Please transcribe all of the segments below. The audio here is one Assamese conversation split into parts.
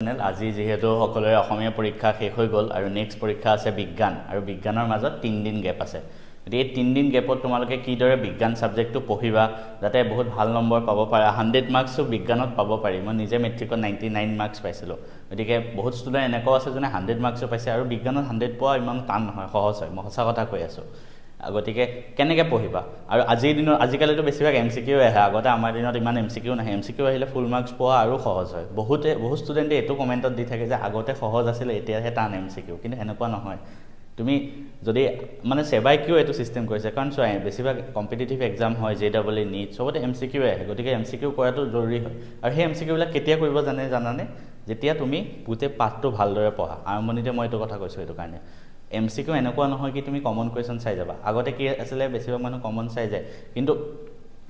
চেনেল আজি যেহেতু সকলোৰে অসমীয়া পৰীক্ষা শেষ হৈ গ'ল আৰু নেক্সট পৰীক্ষা আছে বিজ্ঞান আৰু বিজ্ঞানৰ মাজত 3 দিন গ্যাপ আছে গতিকে 3 দিন গ্যাপত তোমালোকে কিদৰে বিজ্ঞান সাবজেক্টটো পঢ়িবা যাতে বহুত ভাল নম্বৰ পাব পাৰা 100 মাৰ্কছও বিজ্ঞানত পাব পাৰি মই নিজে মেট্ৰিকত 99 মাৰ্কছ পাইছিলো গতিকে বহুত ষ্টুডেন্ট এনেকুৱা আছে যোনে 100 মাৰ্কছও পাইছে আৰু বিজ্ঞানত 100 পোৱা ইমান টান নহয় সহজ হয় মই সঁচা কথা কৈ আছো গতিকে কেনেকৈ পঢ়িবা আৰু আজিৰ দিনৰ আজিকালিতো বেছিভাগ এমসিকিউ আহে আগতে আমাৰ দিনত ইমান এমসিকিউ নাহে এমসিকিউ আহিলে ফুল মাৰ্কছ পোৱা আৰু সহজ হয় বহুত ষ্টুডেন্টে এটো কমেন্টত দি থাকে যে আগতে সহজ আছিল এতিয়াহে টান এমসিকিউ কিন্তু এনেকুৱা নহয় তুমি যদি মানে সেবাই কিউ এটো সিস্টেম কৰিছে কাৰণ চোৱা বেছিভাগ কম্পিটিটিভ এক্সাম হয় জেডব্লিউ নিট সবতে এমসিকিউ আহে গতিকে এমসিকিউ কৰাটো জৰুৰী হয় আৰু সেই এমসিকিউ বিলাক কেতিয়া কৰিব জানানে যেতিয়া তুমি পুতে পাঠটো ভালদৰে পঢ়া আৰম্ভণিতে মই এটো কথা কৈছো এটো কাৰণে এমসিকিউ এনেকুৱা নহয় কি তুমি কমন কোৱেশ্চন চাই যাবা আগতে কি আছিল বেছিভাগ মানুহ কমন চাই যায় কিন্তু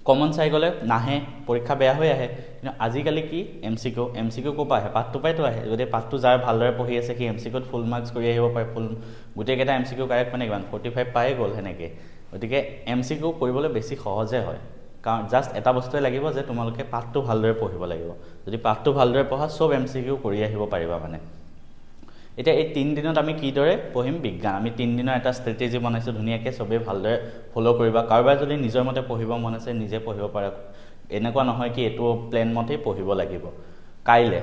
কমন চাই গলে নাহে পৰীক্ষা বেয়া হৈ আহে কিন্তু আজিকালি কি এমসিকিউ কোপা আহে পাঠটো পাইতো আহে যদি পাঠটো যাৰ ভালদৰে পঢ়ি আছে কি এমসিকিউত ফুল মাৰ্কছ কৰি আহিব পাৰে ফুল গুটেকেটা এমসিকিউ কাৰেক্ট মানে কিমান 45 পাই গল হেনেকে গতিকে এমসিকিউ কৰিবলৈ বেছি সহজে হয় কাৰণ জাস্ট এটা বস্তুই লাগিব যে তোমালোকে পাঠটো ভালদৰে পঢ়িব লাগিব যদি পাঠটো ভালদৰে পঢ়া সব এমসিকিউ কৰি আহিব পাৰিবা মানে এটা এই 3 দিনত আমি কিদৰে পঢ়িম বিজ্ঞান আমি 3 দিনৰ এটা ষ্ট্ৰেটেজি বনাইছো ধুনিয়াকে সবে ভালদৰে ফলো কৰিবা কাৰবাৰ যদি নিজৰ মতে পঢ়িব মন আছে নিজে পঢ়িব পাৰা এনেকুৱা নহয় কি এটো প্ল্যান মতে পঢ়িব লাগিব কাইলে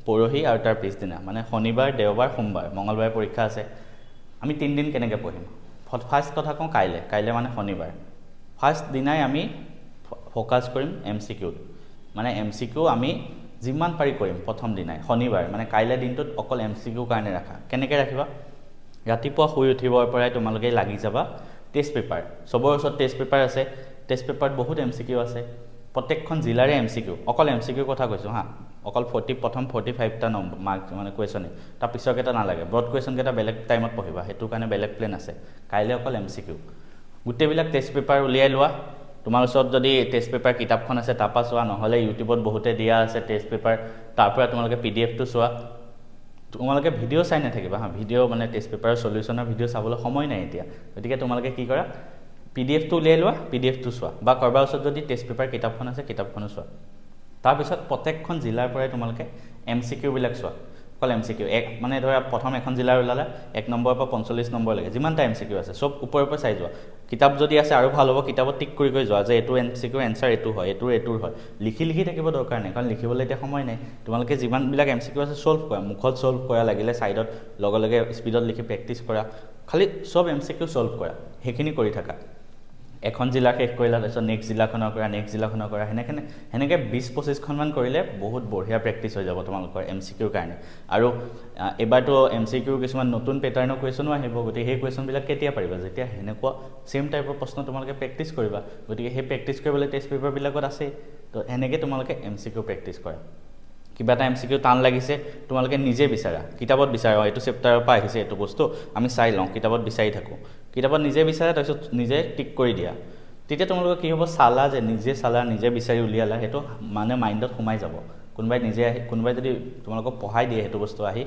পৰহি আৰু তাৰ পিছদিনা মানে শনিবাৰ দেওবাৰ সোমবাৰ মঙ্গলবাৰ পৰীক্ষা আছে আমি 3 দিন কেনেকৈ পঢ়িম ফাৰ্স্ট কথা কওঁ কাইলে মানে শনিবাৰ ফাৰ্স্ট দিনাই আমি ফোকাস কৰিম এমসিকিউ মানে এমসিকিউ আমি জিমান পাৰি কৰিম প্ৰথম দিনাই শনিবাৰ মানে কাইলে দিনটোত অকল এমসিকিউ কাৰণে ৰাখা কেনেকৈ ৰাখিবা ৰাতিপুৱা শুই উঠিবৰ পৰাই তোমালোকে লাগি যাবা টেষ্ট পেপাৰ সবৰ ওচৰত টেষ্ট পেপাৰ আছে টেষ্ট পেপাৰত বহুত এমসিকিউ আছে প্ৰত্যেকখন জিলাৰে এমসিকিউ অকল এমসিকিউ কথা কৈছো হা অকল 40 প্ৰথম 45 টা নম্বৰ মাৰ্ক মানে কোৱেশ্চনে তাৰ পিছৰ কেটা না লাগে ব্ৰড কোৱেশ্চন কেটা বেলেগ টাইমত পঢ়িবা হেতু কাৰণে বেলেগ প্লেন আছে কাইলে অকল এমসিকিউ গুটেবিলাক টেষ্ট পেপাৰ উলিয়াই লোৱা তোমাৰ ওচৰত যদি টেষ্ট পেপাৰ কিতাপখন আছে তাপা চোৱা নহলে ইউটিউবত বহুতে দিয়া আছে টেষ্ট পেপাৰ তাৰ পৰা তোমালোকে পিডিএফ টো চোৱা তোমালোকে ভিডিও চাই নাথাকিবা হা ভিডিও মানে টেষ্ট পেপাৰৰ সলিউশনৰ ভিডিও চাবলৈ সময় নাই এতিয়া গতিকে তোমালোকে কি কৰা পিডিএফ টো উলিয়াই লোৱা পিডিএফ টো চোৱা বা কৰবাৰ ওচৰত যদি টেষ্ট পেপাৰ কিতাপখন আছে কিতাপখনো চোৱা তাৰ পিছত প্ৰত্যেকখন জিলাৰ পৰাই তোমালোকে এমসিকিউ বিলাক চোৱা কল এমসিকিউ এক মানে ধৰা প্ৰথম এখন জিলাৰ ওলালা 1 নম্বৰ পৰা 45 নম্বৰ লাগে যিমান টাইম এমসিকিউ আছে সব ওপৰৰ পৰা চাই যোৱা কিতাপ যদি আছে আৰু ভাল হ'ব কিতাপত টিক কৰি যোৱা যে এটো এমসিকিউ এনসাৰ এটো হয় এটোৰ হয় লিখি থাকিব দৰকাৰ নাই কাৰণ লিখিবলৈ এতিয়া সময় নাই তোমালোকে যিমান বিলাক এমসিকিউ আছে সলভ কৰা মুখত সলভ কৰা লাগিলে সাইডত লগে স্পিডত লিখি প্ৰেক্টিস কৰা খালি সব এমসিকিউ সলভ কৰা হেখিনি কৰি থাকা এখন জিলা শেষ কৰিলা তাৰপিছত নেক্সট জিলাখনৰ কৰা হেনেকে 20-25 খনমান কৰিলে বহুত বঢ়িয়া প্ৰেক্টিস হৈ যাব তোমালোকৰ এমসিকিউৰ কাৰণে আৰু এবাৰটো এমসিকিউৰ কিছুমান নতুন প্যাটাৰ্নৰ কোৱেশ্চনো আহিব গতি সেই কোৱেশ্চন বিলাক কেতিয়া পাৰিবা যেতিয়া হেনেকুৱা সেম টাইপৰ প্ৰশ্ন তোমালোকে প্ৰেক্টিস কৰিবা গতিকে সেই প্ৰেক্টিস কৰিবলৈ টেষ্ট পেপাৰ বিলাকত আছে তো হেনেকে তোমালোকে এমসিকিউ প্ৰেক্টিস কৰা কিবা এটা এমসিকিউ টান লাগিছে তোমালোকে নিজে বিচাৰা কিতাপত বিচাৰা এটো চেপ্টাৰৰ পৰা আহিছে এটো বস্তু আমি চাই লওঁ কিতাপত বিচাৰি থাকো কিতাপত নিজে বিচাৰা তাৰপিছত নিজে টিক কৰি দিয়া তেতিয়া তোমালোকৰ কি হ'ব সালা যে নিজে সালা নিজে বিচাৰি উলিয়ালা হেতু মানে মাইন্ডত সোমাই যাব কোনবাই নিজে কোনবাই যদি তোমালোকক পঢ়াই দিয়ে হেতু বস্তু আহি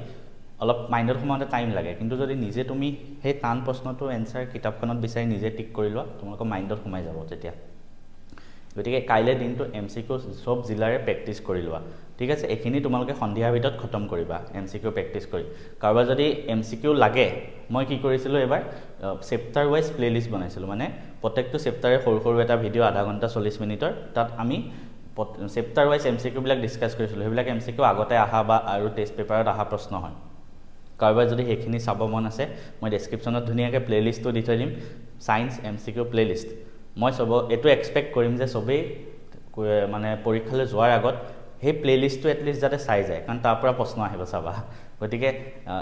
অলপ মাইন্ডত সোমাওতে টাইম লাগে কিন্তু যদি নিজে তুমি সেই টান প্ৰশ্নটো এনসাৰ কিতাপখনত বিচাৰি নিজে টিক কৰি লোৱা তোমালোকৰ মাইন্ডত সোমাই যাব তেতিয়া গতিকে কাইলে দিনটো এমসিকিউ সব জিলাৰে প্ৰেক্টিস কৰি লোৱা ঠিক আছে এখিনি তোমালোকে সন্ধিয়াৰ ভিতৰত খতম কৰিবা এমসিকিউ প্ৰেক্টিস কৰি কাৰবা যদি এমসিকিউ লাগে মই কি কৰিছিলো এবাৰ চেপ্টাৰ ওয়াইজ প্লেলিষ্ট বনাইছিলো মানে প্ৰত্যেকটো চেপ্টাৰে সৰু এটা ভিডিও আধা ঘণ্টা 40 মিনিটৰ তাত আমি চেপ্টাৰ ওয়াইজ এমসিকিউ বিলাক ডিসকাস কৰিছিলো হেবিলাক এমসিকিউ আগতে আহা বা আৰু টেষ্ট পেপাৰত আহা প্ৰশ্ন হয় কাৰবা যদি হেখিনি চাব মন আছে মই ডেসক্ৰিপচনত ধুনিয়াকে প্লেলিষ্টটো দি থৈ দিম সায়েন্স এমসিকিউ প্লেলিষ্ট মই সব এটো এক্সপেক্ট কৰিম যে সবে মানে পৰীক্ষালৈ যোৱাৰ আগত হে প্লেলিষ্টটো এটলিষ্ট যাতে চাই যায় কাৰণ তাৰ পৰা প্ৰশ্ন আহিব চাবা গতিকে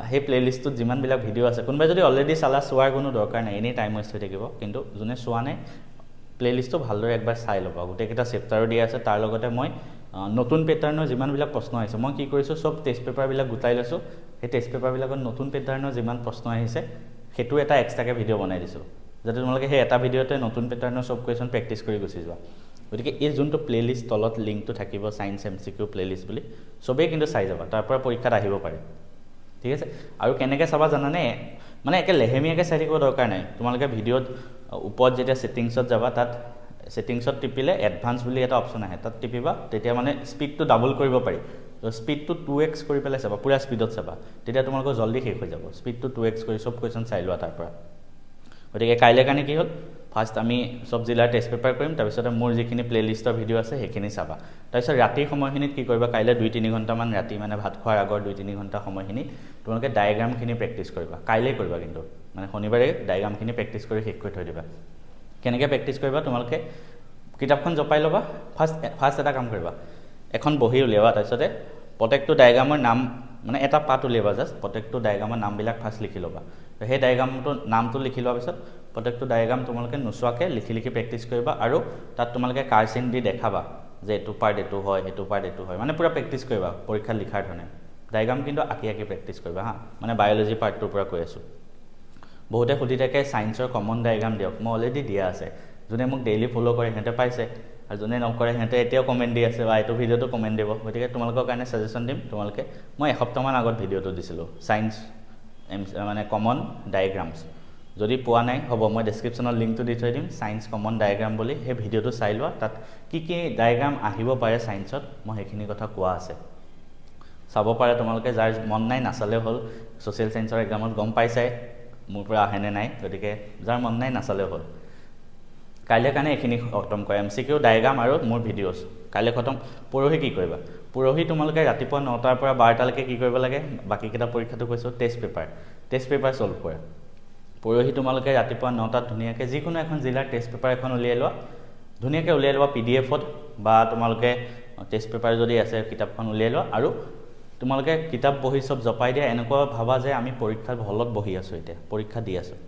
হে প্লেলিষ্টটো যিমান বিলাক ভিডিও আছে কোনবাই যদি অলৰেডি চালা চোৱাৰ কোনো দৰকাৰ নাই এনি টাইম ৱেষ্ট হৈ থাকিব কিন্তু যোনে চোৱা নাই প্লেলিষ্টটো ভালদৰে একবাৰ চাই ল'বা গোটেইটা চেপ্টাৰো দিয়া আছে তাৰ লগতে মই নতুন প্যাটাৰ্নৰ যিমান বিলাক প্ৰশ্ন আহিছে মই কি কৰিছো সব টেষ্ট পেপাৰ বিলাক গুটাই লৈছো এই টেষ্ট পেপাৰ বিলাকৰ নতুন প্যাটাৰ্নৰ যিমান প্ৰশ্ন আহিছে হেতু এটা এক্সট্ৰাকে ভিডিও বনাই দিছো যাতে তোমালোকে হে এটা ভিডিওতে নতুন প্যাটাৰ্নৰ সব কোৱেশ্চন প্ৰেক্টিস কৰি গুচি যোৱা গতিকে এই যোনটো প্লেলিষ্ট তলত লিংকটো থাকিব সায়েন্স এমসিকিউ প্লেলিষ্ট বুলি সবে কিন্তু চাই যাবা তাৰ পৰা পৰীক্ষাত আহিব পাৰে ঠিক আছে আৰু কেনেকৈ চাবা জানানে মানে একে লেহেমিয়াকে চাই থাকিব দৰকাৰ নাই তোমালোকে ভিডিওত ওপৰত যেতিয়া সেটিংছত যাবা তাত সেটিংছত টিপিলে এডভান্স বুলি এটা অপচন আহে তাত টিপিবা তেতিয়া মানে স্পীডটো ডাবল কৰিব পাৰি তো স্পীডটো 2x কৰি পেলাই চাবা পুৰা স্পীডত চাবা তেতিয়া তোমালোকৰ জলদি শেষ হৈ যাব স্পীডটো 2x কৰি সব কোৱেশ্চন চাই লোৱা তাৰ পৰা গতিকে কাইলৈ কাৰণে কি হ'ল ফাৰ্ষ্ট আমি সব জিলাৰ টেষ্ট পেপাৰ কৰিম তাৰপিছত মোৰ যিখিনি প্লেলিষ্টৰ ভিডিঅ' আছে সেইখিনি চাবা তাৰপিছত ৰাতিৰ সময়খিনিত কি কৰিবা কাইলৈ 2-3 ঘণ্টামান ৰাতি মানে ভাত খোৱাৰ আগৰ 2-3 ঘণ্টা সময়খিনি তোমালোকে ডায়াগ্ৰামখিনি প্ৰেক্টিছ কৰিবা কাইলৈ কৰিবা কিন্তু মানে শনিবাৰে ডায়াগ্ৰামখিনি প্ৰেক্টিছ কৰি শেষ কৰি থৈ দিবা কেনেকৈ প্ৰেক্টিছ কৰিবা তোমালোকে কিতাপখন জপাই ল'বা ফাৰ্ষ্ট এটা কাম কৰিবা এখন বহি উলিয়াবা তাৰপিছতে প্ৰত্যেকটো ডায়াগ্ৰামৰ নাম মানে এটা পাত উলিয়াবা জাষ্ট প্ৰত্যেকটো ডায়াগ্ৰামৰ নামবিলাক ফাৰ্ষ্ট লিখি ল'বা তো সেই ডায়াগ্ৰামটো নামটো লিখি লোৱাৰ পিছত প্ৰত্যেকটো ডায়াগ্ৰাম তোমালোকে নোচোৱাকৈ লিখি প্ৰেক্টিছ কৰিবা আৰু তাত তোমালোকে কাৰ্চিন দি দেখাবা যে এইটো পাৰ্ট এইটো হয় সেইটো পাৰ্ট এইটো হয় মানে পুৰা প্ৰেক্টিছ কৰিবা পৰীক্ষাত লিখাৰ ধৰণে ডায়াগ্ৰাম কিন্তু আঁকি প্ৰেক্টিছ কৰিবা হা মানে বায়'লজি পাৰ্টটোৰ পৰা কৈ আছোঁ বহুতে সুধি থাকে ছায়েন্সৰ কমন ডায়াগ্ৰাম দিয়ক মই অলৰেডি দিয়া আছে যোনে মোক ডেইলি ফ'ল' কৰে সিহঁতে পাইছে আৰু যোনে নকৰে সিহঁতে এতিয়াও কমেণ্ট দি আছে বা এইটো ভিডিঅ'টো কমেণ্ট দিব গতিকে তোমালোকৰ কাৰণে ছাজেশ্যন দিম তোমালোকে মই এসপ্তাহমান আগত ভিডিঅ'টো দিছিলোঁ ছায়েন্স মানে কমন ডায়েগ্ৰামছ যদি পোৱা নাই হ'ব মই ডেছক্ৰিপশ্যনত লিংকটো দি থৈ দিম ছায়েন্স কমন ডায়েগ্ৰাম বুলি সেই ভিডিঅ'টো চাই লোৱা তাত কি ডায়েগ্ৰাম আহিব পাৰে ছায়েন্সত মই সেইখিনি কথা কোৱা আছে চাব পাৰে তোমালোকে যাৰ মন নাই নাচালেও হ'ল ছ'চিয়েল ছায়েন্সৰ এক্সামত গম পাইছাই মোৰ পৰা আহেনে নাই গতিকে যাৰ মন নাই নাচালেও হ'ল কাইলৈ কাৰণে এইখিনি খতম কৰা MCQ ডায়াগ্ৰাম আৰু মোৰ ভিডিঅ'ছ কাইলৈ খতম পৰহি কি কৰিবা পৰহি তোমালোকে ৰাতিপুৱা 9টাৰ পৰা 12টালৈকে কি কৰিব লাগে বাকীকেইটা পৰীক্ষাটো কৈছোঁ টেষ্ট পেপাৰ ছল্ভ কৰা পৰহি তোমালোকে ৰাতিপুৱা 9টাত ধুনীয়াকৈ যিকোনো এখন জিলাৰ টেষ্ট পেপাৰ এখন উলিয়াই লোৱা ধুনীয়াকৈ উলিয়াই লোৱা PDF-ত বা তোমালোকে টেষ্ট পেপাৰ যদি আছে কিতাপখন উলিয়াই লোৱা আৰু তোমালোকে কিতাপ বহি সব জপাই দিয়া এনেকুৱা ভাবা যে আমি পৰীক্ষাৰ হলত বহি আছোঁ এতিয়া পৰীক্ষা দি আছোঁ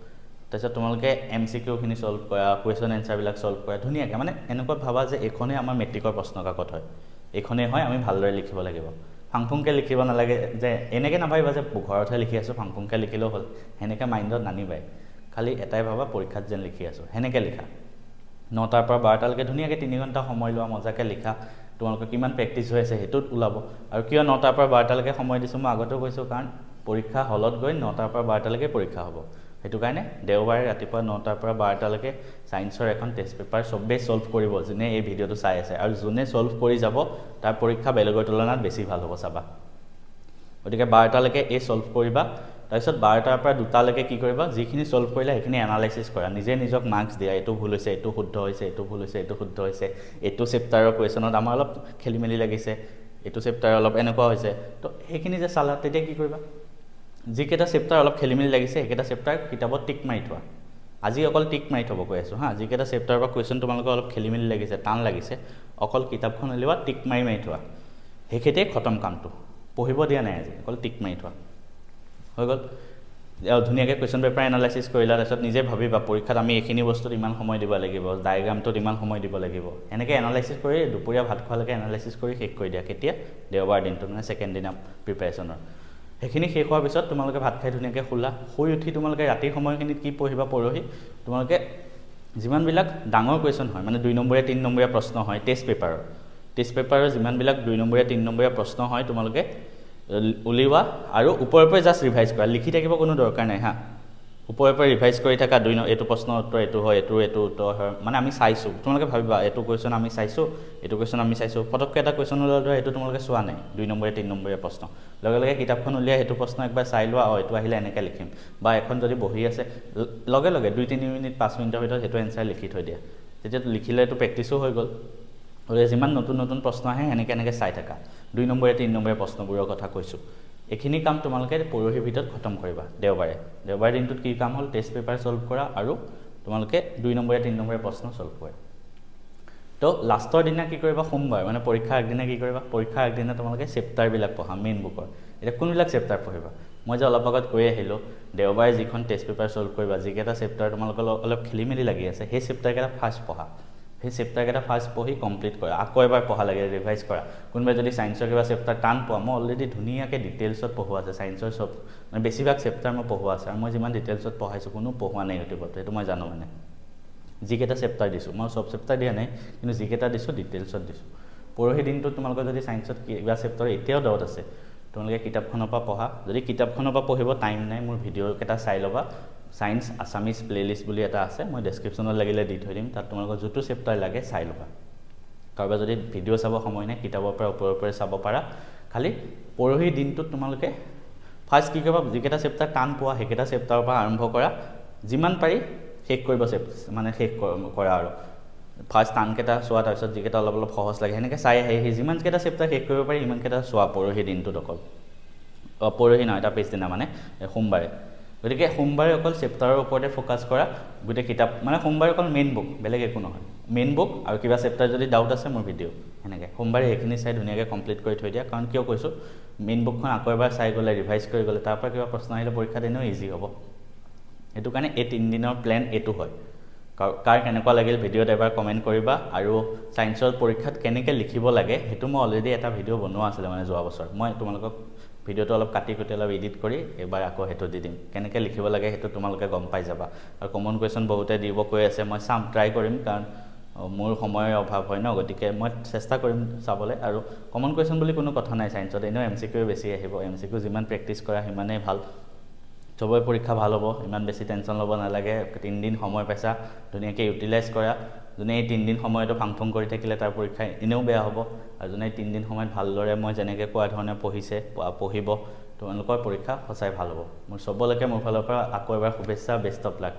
তাৰপিছত তোমালোকে MCQখিনি ছল্ভ কৰা কুৱেশ্যন এনচাৰবিলাক ছল্ভ কৰা ধুনীয়াকৈ মানে এনেকুৱা ভাবা যে এইখনেই আমাৰ মেট্ৰিকৰ প্ৰশ্ন কাকত হয় এইখনেই হয় আমি ভালদৰে লিখিব লাগিব ফাংফুংকৈ লিখিব নালাগে যে এনেকৈ নাভাবিবা যে ঘৰতহে লিখি আছোঁ ফাংফুংকৈ লিখিলেও হ'ল সেনেকৈ মাইণ্ডত নানিবাই খালি এটাই ভাবা পৰীক্ষাত যেন লিখি আছোঁ সেনেকৈ লিখা 9টাৰ পৰা 12টালৈকে ধুনীয়াকৈ 3 ঘণ্টা সময় লোৱা মজাকৈ লিখা তোমালোকৰ কিমান প্ৰেক্টিছ হৈ আছে সেইটোত ওলাব আৰু কিয় 9টাৰ পৰা 12টালৈকে সময় দিছোঁ মই আগতেও কৈছোঁ কাৰণ পৰীক্ষা হলত গৈ 9টাৰ পৰা 12টালৈকে পৰীক্ষা হ'ব সেইটো কাৰণে দেওবাৰে ৰাতিপুৱা 9টাৰ পৰা 12টালৈকে ছায়েন্সৰ এখন টেষ্ট পেপাৰ চবেই ছল্ভ কৰিব যোনে এই ভিডিঅ'টো চাই আছে আৰু যোনে ছল্ভ কৰি যাব তাৰ পৰীক্ষা বেলেগৰ তুলনাত বেছি ভাল হ'ব চাবা গতিকে 12টালৈকে এই ছল্ভ কৰিবা তাৰপিছত 12টাৰ পৰা 2টালৈকে কি কৰিবা যিখিনি ছল্ভ কৰিলা সেইখিনি এনালাইচিছ কৰা নিজে নিজক মাৰ্কছ দিয়া এইটো ভুল হৈছে এইটো শুদ্ধ হৈছে এইটো ভুল হৈছে এইটো শুদ্ধ হৈছে এইটো চেপ্টাৰৰ কুৱেশ্যনত আমাৰ অলপ খেলিমেলি লাগিছে এইটো চেপ্টাৰ অলপ এনেকুৱা হৈছে তো সেইখিনি যে চালা তেতিয়া কি কৰিবা যিকেইটা চেপ্টাৰ অলপ খেলিমেলি লাগিছে সেইকেইটা চেপ্টাৰ কিতাপত টিক মাৰি থোৱা আজি অকল টিক মাৰি থ'ব কৈ আছোঁ হা যিকেইটা চেপ্টাৰৰ পৰা কুৱেশ্যন তোমালোকৰ অলপ খেলিমেলি লাগিছে টান লাগিছে অকল কিতাপখন উলিওৱা টিক মাৰি থোৱা সেইকেইটাই খতম কামটো পঢ়িব দিয়া নাই আজি অকল টিক মাৰি থোৱা হৈ গ'ল ধুনীয়াকৈ কুৱেশ্যন পেপাৰ এনালাইচিছ কৰিলা তাৰপিছত নিজে ভাবিবা পৰীক্ষাত আমি এইখিনি বস্তুত ইমান সময় দিব লাগিব ডায়েগ্ৰামটোত ইমান সময় দিব লাগিব এনেকৈ এনালাইচিছ কৰি দুপৰীয়া ভাত খোৱালৈকে এনালাইচিছ কৰি শেষ কৰি দিয়া কেতিয়া দেওবাৰ দিনটো মানে ছেকেণ্ড দিনা প্ৰিপেৰেশ্যনৰ সেইখিনি শেষ হোৱাৰ পিছত তোমালোকে ভাত খাই ধুনীয়াকৈ শুই উঠি তোমালোকে ৰাতিৰ সময়খিনিত কি পঢ়িবা পৰহি তোমালোকে যিমানবিলাক ডাঙৰ কুৱেশ্যন হয় মানে 2 নম্বৰীয়া 3 নম্বৰীয়া প্ৰশ্ন হয় টেষ্ট পেপাৰৰ যিমানবিলাক 2 নম্বৰীয়া 3 নম্বৰীয়া প্ৰশ্ন হয় তোমালোকে উলিওৱা আৰু ওপৰে জাষ্ট ৰিভাইজ কৰা লিখি থাকিব কোনো দৰকাৰ নাই হা ওপৰে ৰিভাইজ কৰি থাকা এইটো প্ৰশ্নৰ উত্তৰ এইটো হয় এইটো উত্তৰ হয় মানে আমি চাইছোঁ তোমালোকে ভাবিবা এইটো কুৱেশ্যন আমি চাইছোঁ এইটো কুৱেশ্যন আমি চাইছোঁ পটককৈ এটা কুৱেশ্যন ওলোৱা ধৰা এইটো তোমালোকে চোৱা নাই 2 নম্বৰীয়া 3 নম্বৰীয়া প্ৰশ্ন লগে কিতাপখন উলিয়াই সেইটো প্ৰশ্ন একবাৰ চাই লোৱা এইটো আহিলে এনেকৈ লিখিম বা এখন যদি বহি আছে লগে 2-3 মিনিট 5 মিনিটৰ ভিতৰত সেইটো এনচাৰ লিখি থৈ দিয়া তেতিয়া লিখিলে এইটো প্ৰেক্টিছো হৈ গ'ল গতিকে যিমান নতুন প্ৰশ্ন আহে এনেকৈ চাই থাকা 2 নম্বৰীয়া 3 নম্বৰীয়া প্ৰশ্নবোৰৰ কথা কৈছোঁ এইখিনি কাম তোমালোকে পৰহিৰ ভিতৰত খতম কৰিবা দেওবাৰে দিনটোত কি কাম হ'ল টেষ্ট পেপাৰ ছল্ভ কৰা আৰু তোমালোকে 2 নম্বৰীয়া 3 নম্বৰীয়া প্ৰশ্ন ছল্ভ কৰা তো লাষ্টৰ দিনা কি কৰিবা সোমবাৰ মানে পৰীক্ষাৰ আগদিনা কি কৰিবা পৰীক্ষাৰ আগদিনা তোমালোকে চেপ্টাৰবিলাক পঢ়া মেইন বুকৰ এতিয়া কোনবিলাক চেপ্টাৰ পঢ়িবা মই যে অলপ আগত কৈ আহিলোঁ দেওবাৰে যিখন টেষ্ট পেপাৰ ছল্ভ কৰিবা যিকেইটা চেপ্টাৰ তোমালোকৰ অলপ খেলিমেলি লাগি আছে সেই চেপ্টাৰকেইটা ফাৰ্ষ্ট পঢ়া সেই চেপ্টাৰকেইটা ফাৰ্ষ্ট পঢ়ি কমপ্লিট কৰা আকৌ এবাৰ পঢ়া লাগে ৰিভাইজ কৰা কোনোবাই যদি ছায়েন্সৰ কিবা চেপ্টাৰ টান পোৱা মই অলৰেডি ধুনীয়াকৈ ডিটেইলছত পঢ়োৱা আছে ছায়েন্সৰ চব মানে বেছিভাগ চেপ্টাৰ মই পঢ়োৱা আছে আৰু মই যিমান ডিটেইলছত পঢ়াইছোঁ কোনো পঢ়োৱা নাই ইউটিউবত সেইটো মই জানো মানে যিকেইটা চেপ্টাৰ দিছোঁ মই চব চেপ্টাৰ দিয়া নাই কিন্তু যিকেইটা দিছোঁ ডিটেইলছত দিছোঁ পৰহি দিনটোত তোমালোকৰ যদি ছায়েন্সত কিবা চেপ্টাৰ এতিয়াও ডাউট আছে তোমালোকে কিতাপখনৰ পৰা পঢ়া যদি কিতাপখনৰ পৰা পঢ়িব টাইম নাই মোৰ ভিডিঅ'কেইটা চাই ল'বা সায়েন্স আসামিজ প্লেলিষ্ট বুলি এটা আছে মই ডেসক্ৰিপচনত লাগিলে দি থৈ দিম তাত তোমালোকৰ যেটো চেপ্টাৰ লাগে চাই লবা কাৰবা যদি ভিডিও চাব সময় নাই কিতাপৰ পৰা ওপৰৰ পৰা চাব পাৰা খালি পৰহি দিনটোত তোমালোকে ফাৰ্ষ্ট কি কৰিবা যিকেইটা চেপ্টাৰ টান পোৱা সেইকেইটা চেপ্টাৰৰ পৰা আৰম্ভ কৰা যিমান পাৰি শেষ কৰিব মানে শেষ কৰা আৰু ফাৰ্ষ্ট টানকেইটা চোৱা তাৰপিছত যিকেইটা অলপ অলপ সহজ লাগে সেনেকৈ চাই আহি যিমানকেইটা চেপ্টাৰ শেষ কৰিব পাৰি ইমানকেইটা চোৱা পৰহি দিনটোত অকল পৰহি নহয় তাৰ পিছদিনা মানে সোমবাৰে গতিকে সোমবাৰে অকল চেপ্টাৰৰ ওপৰতে ফ'কাছ কৰা গোটেই কিতাপ মানে সোমবাৰে অকল মেইন বুক বেলেগ একো নহয় মেইন বুক আৰু কিবা চেপ্টাৰ যদি ডাউট আছে মোৰ ভিডিঅ' সেনেকৈ সোমবাৰে সেইখিনি চাই ধুনীয়াকৈ কমপ্লিট কৰি থৈ দিয়া কাৰণ কিয় কৈছোঁ মেইন বুকখন আকৌ এবাৰ চাই গ'লে ৰিভাইজ কৰি গ'লে তাৰ পৰা কিবা প্ৰশ্ন আহিলে পৰীক্ষাত এনেও ইজি হ'ব সেইটো কাৰণে এই 3 দিনৰ প্লেন এইটো হয় কাৰ কেনেকুৱা লাগিল ভিডিঅ'ত এবাৰ কমেণ্ট কৰিবা আৰু ছায়েন্সৰ পৰীক্ষাত কেনেকৈ লিখিব লাগে সেইটো মই অলৰেডি এটা ভিডিঅ' বনোৱা আছিলে মানে যোৱা বছৰ মই তোমালোকক ভিডিঅ'টো অলপ কাটি কুটি অলপ এডিট কৰি এবাৰ আকৌ সেইটো দি দিম কেনেকৈ লিখিব লাগে সেইটো তোমালোকে গম পাই যাবা আৰু কমন কুৱেশ্যন বহুতে দিব কৈ আছে মই চাম ট্ৰাই কৰিম কাৰণ মোৰ সময়ৰ অভাৱ হয় ন গতিকে মই চেষ্টা কৰিম চাবলৈ আৰু কমন কুৱেশ্যন বুলি কোনো কথা নাই ছায়েন্সত এনেও MCQ বেছি আহিব MCQ যিমান প্ৰেক্টিছ কৰা সিমানেই ভাল চবৰে পৰীক্ষা ভাল হ'ব ইমান বেছি টেনশ্যন ল'ব নালাগে 3 দিন সময় পাইছা ধুনীয়াকৈ ইউটিলাইজ কৰা যোনে এই 3 দিন সময়তো ফাংফুং কৰি থাকিলে তাৰ পৰীক্ষা এনেও বেয়া হ'ব আৰু যোনে 3 দিন সময়ত ভালদৰে মই যেনেকৈ কোৱা ধৰণে পঢ়িব তোমালোকৰ পৰীক্ষা সঁচাই ভাল হ'ব মোৰ চবলৈকে মোৰ ফালৰ পৰা আকৌ এবাৰ শুভেচ্ছা বেষ্ট অফ লাক